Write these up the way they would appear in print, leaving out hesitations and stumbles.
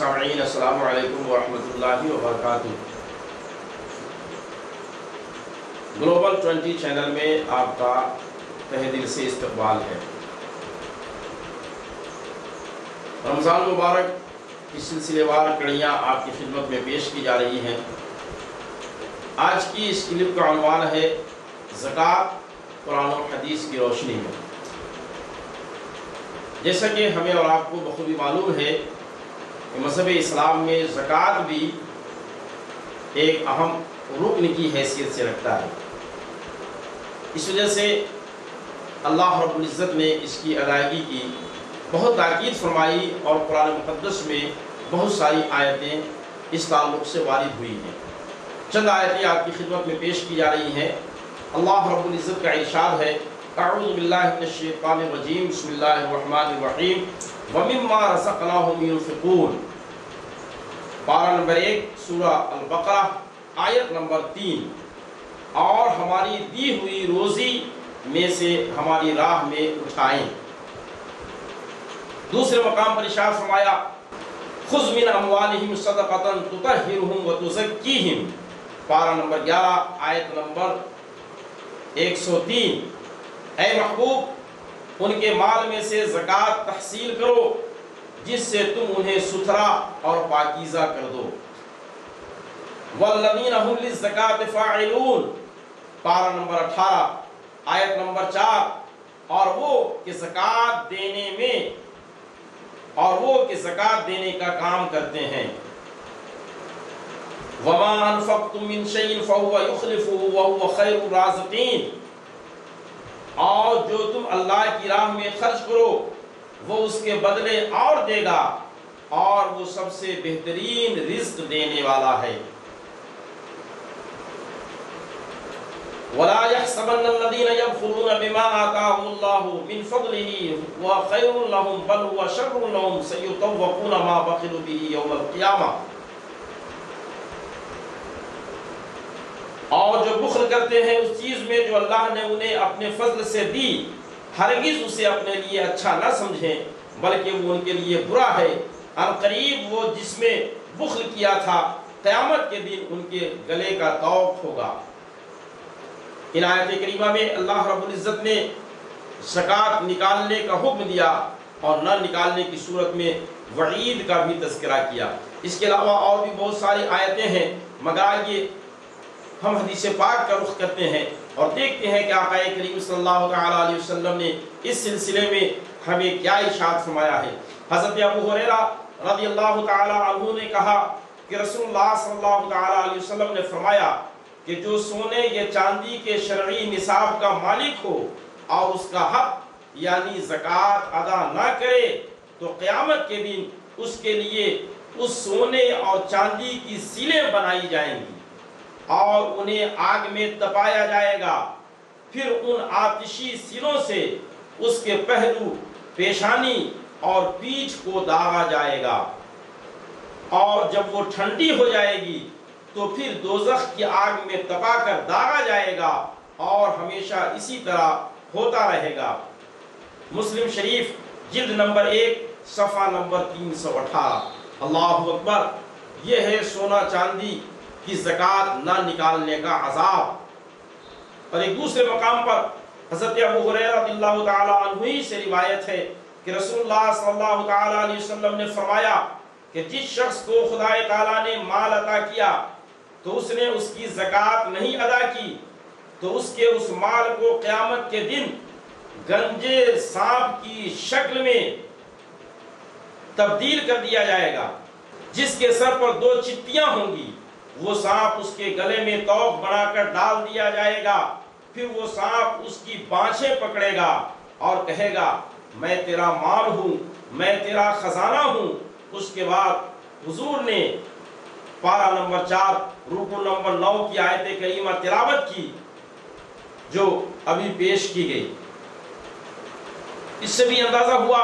سامعین السلام علیکم ورحمۃ اللہ وبرکاتہ۔ گلوبل 20 چینل میں آپ کا تہہ دل سے استقبال ہے۔ رمضان مبارک کی سلسلے وار کڑیاں آپ کی خدمت میں پیش کی جا رہی ہیں۔ آج کی اس کلپ کا عنوان ہے زکوٰۃ قرآن و حدیث کی روشنی میں۔ جیسا کہ ہمیں اور آپ کو بخوبی معلوم ہے کہ مذہب اسلام میں زکوٰۃ بھی ایک اہم رکن کی حیثیت سے رکھتا ہے۔ اس وجہ سے اللہ رب العزت نے اس کی ادائیگی کی بہت تاکید فرمائی اور قرآن مقدس میں بہت ساری آیتیں اس تعلق سے وارد ہوئی ہیں۔ چند آیتیں آپ کی خدمت میں پیش کی جا رہی ہیں۔ اللہ رب العزت کا ارشاد ہے، اعوذ باللہ من الشیطان الرجیم، بسم اللہ الرحمن الرحیم، وَمِمَّا رَزَقْنَاهُمْ يُنْفِقُونَ۔ پارہ نمبر 1 سورہ البقرہ آیت نمبر 3۔ اور ہماری دی ہوئی روزی میں سے ہماری راہ میں اٹھائیں۔ دوسرے مقام پر ارشاد فرمایا، خُذْ مِنْ أَمْوَالِهِمْ صَدَقَةً تُطَهِّرُهُمْ وَتُزَكِّيهِمْ۔ پارہ نمبر 11 آیت نمبر 103۔ اے محبوب، ان کے مال میں سے زکوٰۃ تحصیل کرو جس سے تم انہیں ستھرا اور پاکیزہ کر دو۔ وَالَّذِينَ هُمْ لِلزَّكَاةِ فَاعِلُونَ۔ پارہ نمبر 18 آیت نمبر 4۔ اور وہ کہ زکوٰۃ دینے کا کام کرتے ہیں۔ وَمَا أَنفَقْتُم مِّن شَيْءٍ فَهُوَ يُخْلِفُهُ وَهُوَ خَيْرُ الرَّازِقِينَ۔ اور جو تم اللہ کی راہ میں خرچ کرو وہ اس کے بدلے اور دے گا، اور وہ سب سے بہترین رزق دینے والا ہے۔ وَلَا يَحْسَبَنَّ الَّذِينَ يَبْخِلُونَ بِمَا آتَاهُمُ اللَّهُ مِنْ فَضْلِهِ هُوَ خَيْرٌ لَهُمْ بَلْ هُوَ شَرٌّ لَهُمْ سَيُطَوَّقُونَ مَا بَخِلُوا بِهِ يَوْمَ الْقِيَامَةِ۔ اور جو بخل کرتے ہیں اس چیز میں جو اللہ نے انہیں اپنے فضل سے دی، ہرگز اسے اپنے لیے اچھا نہ سمجھیں بلکہ وہ ان کے لیے برا ہے۔ عنقریب وہ جس میں بخل کیا تھا قیامت کے دن ان کے گلے کا طوق ہوگا۔ ان آیت کریمہ میں اللہ رب العزت نے زکوٰۃ نکالنے کا حکم دیا اور نہ نکالنے کی صورت میں وعید کا بھی تذکرہ کیا۔ اس کے علاوہ اور بھی بہت ساری آیتیں ہیں، مگر آئیے ہم حدیث پاک کا رخ کرتے ہیں اور دیکھتے ہیں کہ آقا کریم صلی اللہ تعالیٰ علیہ وسلم نے اس سلسلے میں ہمیں کیا ارشاد فرمایا ہے۔ حضرت ابو ہریرہ رضی اللہ تعالیٰ عنہ نے کہا کہ رسول اللہ صلی اللہ تعالیٰ علیہ وسلم نے فرمایا کہ جو سونے یا چاندی کے شرعی نصاب کا مالک ہو اور اس کا حق یعنی زکوٰۃ ادا نہ کرے تو قیامت کے دن اس کے لیے اس سونے اور چاندی کی سیلیں بنائی جائیں گی اور انہیں آگ میں تپایا جائے گا، پھر ان آتشی سلوں سے اس کے پہلو، پیشانی اور پیٹھ کو داغا جائے گا، اور جب وہ ٹھنڈی ہو جائے گی تو پھر دوزخ کی آگ میں تپا کر داغا جائے گا اور ہمیشہ اسی طرح ہوتا رہے گا۔ مسلم شریف جلد نمبر 1 صفحہ نمبر 318۔ اللہ اکبر! یہ ہے سونا چاندی کی زکوٰۃ نہ نکالنے کا عذاب۔ اور ایک دوسرے مقام پر حضرت ابو ہریرہ رضی اللہ تعالیٰ عنہ ہی سے روایت ہے کہ رسول اللہ صلی اللہ تعالیٰ علیہ وسلم نے فرمایا کہ جس شخص کو خدا تعالیٰ نے مال عطا کیا تو اس نے اس کی زکوٰۃ نہیں ادا کی تو اس کے اس مال کو قیامت کے دن گنجے سانپ کی شکل میں تبدیل کر دیا جائے گا، جس کے سر پر 2 چٹیاں ہوں گی۔ وہ سانپ اس کے گلے میں توق بنا کر ڈال دیا جائے گا، پھر وہ سانپ اس کی بانچیں پکڑے گا اور کہے گا میں تیرا مال ہوں، میں تیرا خزانہ ہوں۔ اس کے بعد حضور نے پارہ نمبر 4 رکوع نمبر 9 کی آیت کریمہ تلاوت کی جو ابھی پیش کی گئی۔ اس سے بھی اندازہ ہوا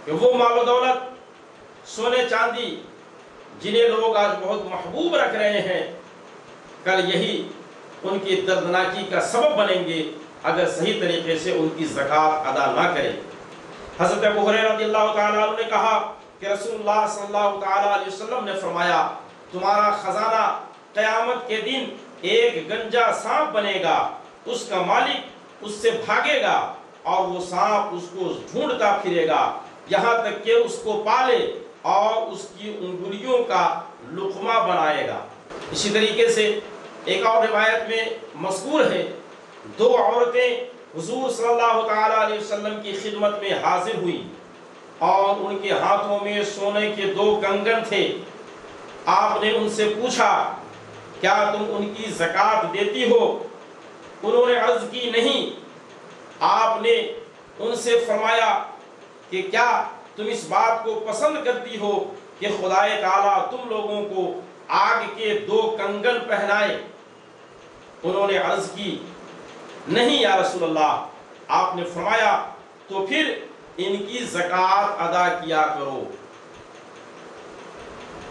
کہ وہ مال و دولت، سونے چاندی جنہیں لوگ آج بہت محبوب رکھ رہے ہیں، کل یہی ان کی دردناکی کا سبب بنیں گے اگر صحیح طریقے سے ان کی زکوٰۃ ادا نہ کریں۔ حضرت ابو ہریرہ رضی اللہ تعالیٰ عنہ نے کہا کہ رسول اللہ صلی اللہ تعالیٰ علیہ وسلم نے فرمایا تمہارا خزانہ قیامت کے دن ایک گنجا سانپ بنے گا، اس کا مالک اس سے بھاگے گا اور وہ سانپ اس کو ڈھونڈتا پھرے گا یہاں تک کہ اس کو پالے اور اس کی انگلیوں کا لقمہ بنائے گا۔ اسی طریقے سے ایک اور روایت میں مذکور ہے 2 عورتیں حضور صلی اللہ تعالیٰ علیہ وسلم کی خدمت میں حاضر ہوئی اور ان کے ہاتھوں میں سونے کے 2 کنگن تھے۔ آپ نے ان سے پوچھا کیا تم ان کی زکوٰۃ دیتی ہو؟ انہوں نے عرض کی نہیں۔ آپ نے ان سے فرمایا کہ کیا تم اس بات کو پسند کرتی ہو کہ خدائے تعالیٰ تم لوگوں کو آگ کے 2 کنگن پہنائے؟ انہوں نے عرض کی نہیں یا رسول اللہ۔ آپ نے فرمایا تو پھر ان کی زکوٰۃ ادا کیا کرو۔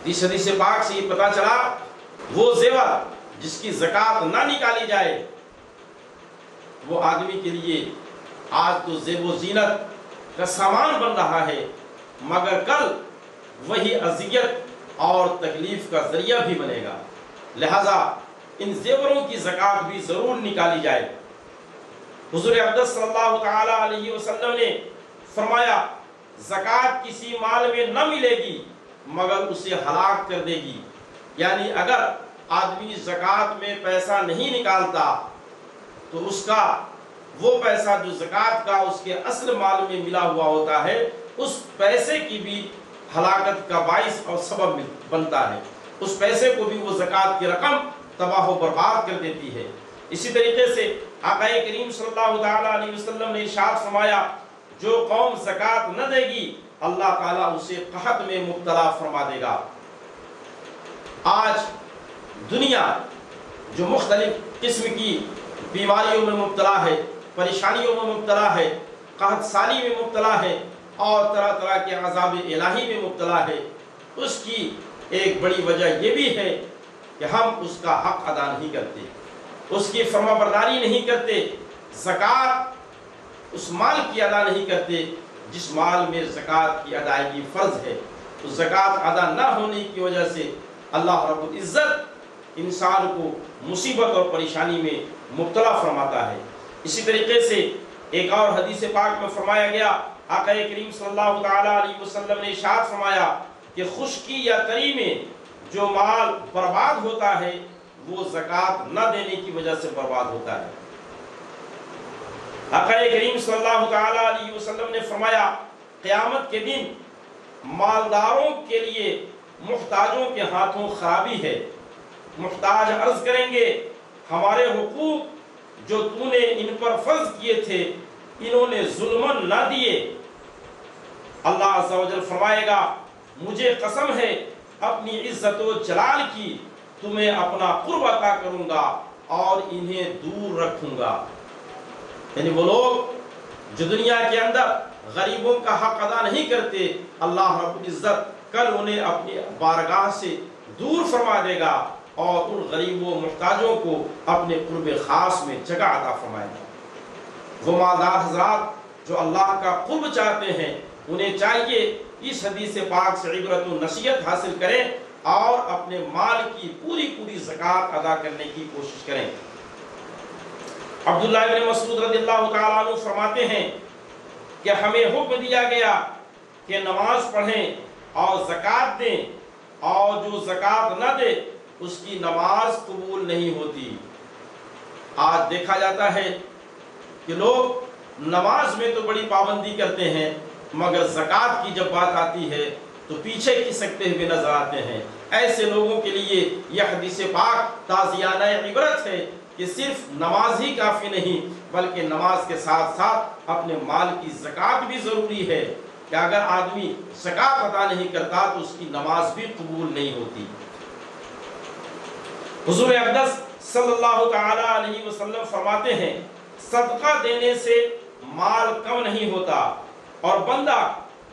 اس حدیث پاک سے یہ پتا چلا وہ زیور جس کی زکوٰۃ نہ نکالی جائے وہ آدمی کے لیے آج تو زیب و زینت کا سامان بن رہا ہے، مگر کل وہی اذیت اور تکلیف کا ذریعہ بھی بنے گا۔ لہذا ان زیوروں کی زکوٰۃ بھی ضرور نکالی جائے۔ حضور اقدس صلی اللہ تعالی علیہ وسلم نے فرمایا زکوٰۃ کسی مال میں نہ ملے گی مگر اسے ہلاک کر دے گی، یعنی اگر آدمی زکوٰۃ میں پیسہ نہیں نکالتا تو اس کا وہ پیسہ جو زکوٰۃ کا اس کے اصل مال میں ملا ہوا ہوتا ہے اس پیسے کی بھی ہلاکت کا باعث اور سبب بنتا ہے، اس پیسے کو بھی وہ زکوٰۃ کی رقم تباہ و برباد کر دیتی ہے۔ اسی طریقے سے آقا کریم صلی اللہ تعالیٰ علیہ وسلم نے ارشاد فرمایا جو قوم زکوٰۃ نہ دے گی اللہ تعالیٰ اسے قحط میں مبتلا فرما دے گا۔ آج دنیا جو مختلف قسم کی بیماریوں میں مبتلا ہے، پریشانیوں میں مبتلا ہے، قحط سالی میں مبتلا ہے اور طرح طرح کے عذاب الہی میں مبتلا ہے، اس کی ایک بڑی وجہ یہ بھی ہے کہ ہم اس کا حق ادا نہیں کرتے، اس کی فرما برداری نہیں کرتے، زکوٰۃ اس مال کی ادا نہیں کرتے جس مال میں زکوٰۃ کی ادائیگی فرض ہے۔ تو زکوٰۃ ادا نہ ہونے کی وجہ سے اللہ رب العزت انسان کو مصیبت اور پریشانی میں مبتلا فرماتا ہے۔ اسی طریقے سے ایک اور حدیث پاک میں فرمایا گیا، آقا کریم صلی اللہ تعالیٰ علیہ وسلم نے ارشاد فرمایا کہ خشکی یا تری میں جو مال برباد ہوتا ہے وہ زکوٰۃ نہ دینے کی وجہ سے برباد ہوتا ہے۔ آقا کریم صلی اللہ تعالیٰ علیہ وسلم نے فرمایا قیامت کے دن مالداروں کے لیے محتاجوں کے ہاتھوں خرابی ہے۔ محتاج عرض کریں گے ہمارے حقوق جو تو نے ان پر فرض کیے تھے انہوں نے ظلمن نہ دیے۔ اللہ عز و جل فرمائے گا مجھے قسم ہے اپنی عزت و جلال کی تمہیں اپنا قرب عطا کروں گا اور انہیں دور رکھوں گا۔ یعنی وہ لوگ جو دنیا کے اندر غریبوں کا حق ادا نہیں کرتے اللہ رب العزت کل انہیں اپنی بارگاہ سے دور فرما دے گا اور ان غریبوں محتاجوں کو اپنے قرب خاص میں جگہ عطا فرمائے گا۔ وہ مالدار حضرات جو اللہ کا قرب چاہتے ہیں انہیں چاہیے اس حدیث پاک سے عبرت و نصیحت حاصل کریں اور اپنے مال کی پوری زکوٰۃ ادا کرنے کی کوشش کریں۔ عبداللہ ابن مسعود رضی اللہ تعالیٰ عنہ فرماتے ہیں کہ ہمیں حکم دیا گیا کہ نماز پڑھیں اور زکوٰۃ دیں اور جو زکوٰۃ نہ دے اس کی نماز قبول نہیں ہوتی۔ آج دیکھا جاتا ہے کہ لوگ نماز میں تو بڑی پابندی کرتے ہیں مگر زکوٰۃ کی جب بات آتی ہے تو پیچھے کھسکتے ہوئے نظر آتے ہیں۔ ایسے لوگوں کے لیے یہ حدیث پاک تازیانہ عبرت ہے کہ صرف نماز ہی کافی نہیں بلکہ نماز کے ساتھ ساتھ اپنے مال کی زکوٰۃ بھی ضروری ہے کہ اگر آدمی زکوٰۃ ادا نہیں کرتا تو اس کی نماز بھی قبول نہیں ہوتی۔ حضور اقدس صلی اللہ تعالی علیہ وسلم فرماتے ہیں صدقہ دینے سے مال کم نہیں ہوتا اور بندہ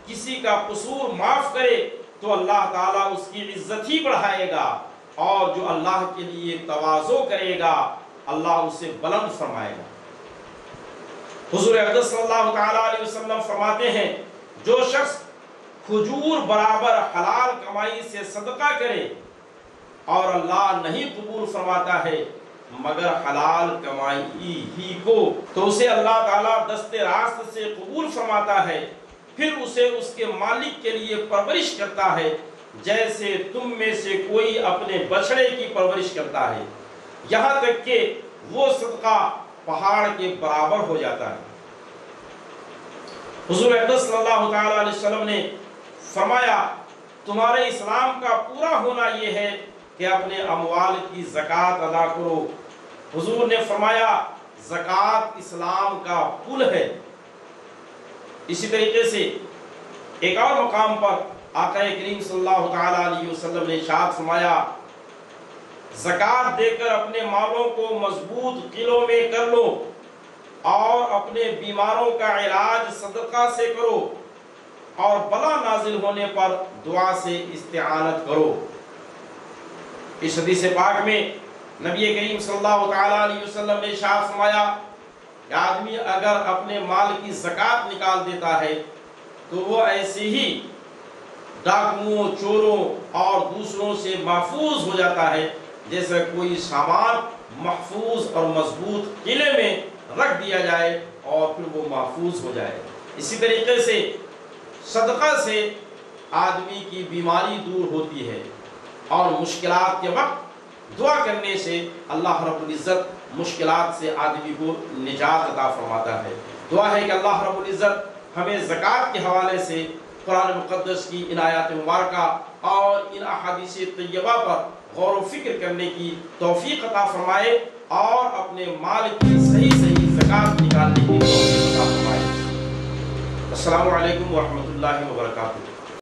کسی کا قصور معاف کرے تو اللہ تعالیٰ اس کی عزت ہی بڑھائے گا اور جو اللہ کے لیے تواضع کرے گا اللہ اسے بلند فرمائے گا۔ حضور اقدس صلی اللہ تعالی علیہ وسلم فرماتے ہیں جو شخص کھجور برابر حلال کمائی سے صدقہ کرے اور اللہ نہیں قبول فرماتا ہے مگر حلال کمائی ہی کو، تو اسے اللہ تعالیٰ دست راست سے قبول فرماتا ہے، پھر اسے اس کے مالک کے لیے پرورش کرتا ہے جیسے تم میں سے کوئی اپنے بچڑے کی پرورش کرتا ہے، یہاں تک کہ وہ صدقہ پہاڑ کے برابر ہو جاتا ہے۔ حضور اقدس صلی اللہ تعالیٰ علیہ وسلم نے فرمایا تمہارے اسلام کا پورا ہونا یہ ہے کہ اپنے اموال کی زکوٰۃ ادا کرو۔ حضور نے فرمایا زکوٰۃ اسلام کا پل ہے۔ اسی طریقے سے ایک اور مقام پر آقا کریم صلی اللہ تعالیٰ علیہ وسلم نے ارشاد فرمایا زکوٰۃ دے کر اپنے مالوں کو مضبوط قلعوں میں کر لو اور اپنے بیماروں کا علاج صدقہ سے کرو اور بلا نازل ہونے پر دعا سے استعانت کرو۔ اس حدیث پاک میں نبی کریم صلی اللہ تعالیٰ علیہ وسلم نے ارشاد فرمایا کہ آدمی اگر اپنے مال کی زکوٰۃ نکال دیتا ہے تو وہ ایسے ہی ڈاکوؤں، چوروں اور دوسروں سے محفوظ ہو جاتا ہے جیسا کوئی سامان محفوظ اور مضبوط قلعے میں رکھ دیا جائے اور پھر وہ محفوظ ہو جائے۔ اسی طریقے سے صدقہ سے آدمی کی بیماری دور ہوتی ہے اور مشکلات کے وقت دعا کرنے سے اللہ رب العزت مشکلات سے آدمی کو نجات عطا فرماتا ہے۔ دعا ہے کہ اللہ رب العزت ہمیں زکوٰۃ کے حوالے سے قرآن مقدس کی ان آیات مبارکہ اور ان احادیث طیبہ پر غور و فکر کرنے کی توفیق عطا فرمائے اور اپنے مال کی صحیح زکوٰۃ نکالنے کی توفیق عطا فرمائے۔ السلام علیکم ورحمۃ اللہ وبرکاتہ۔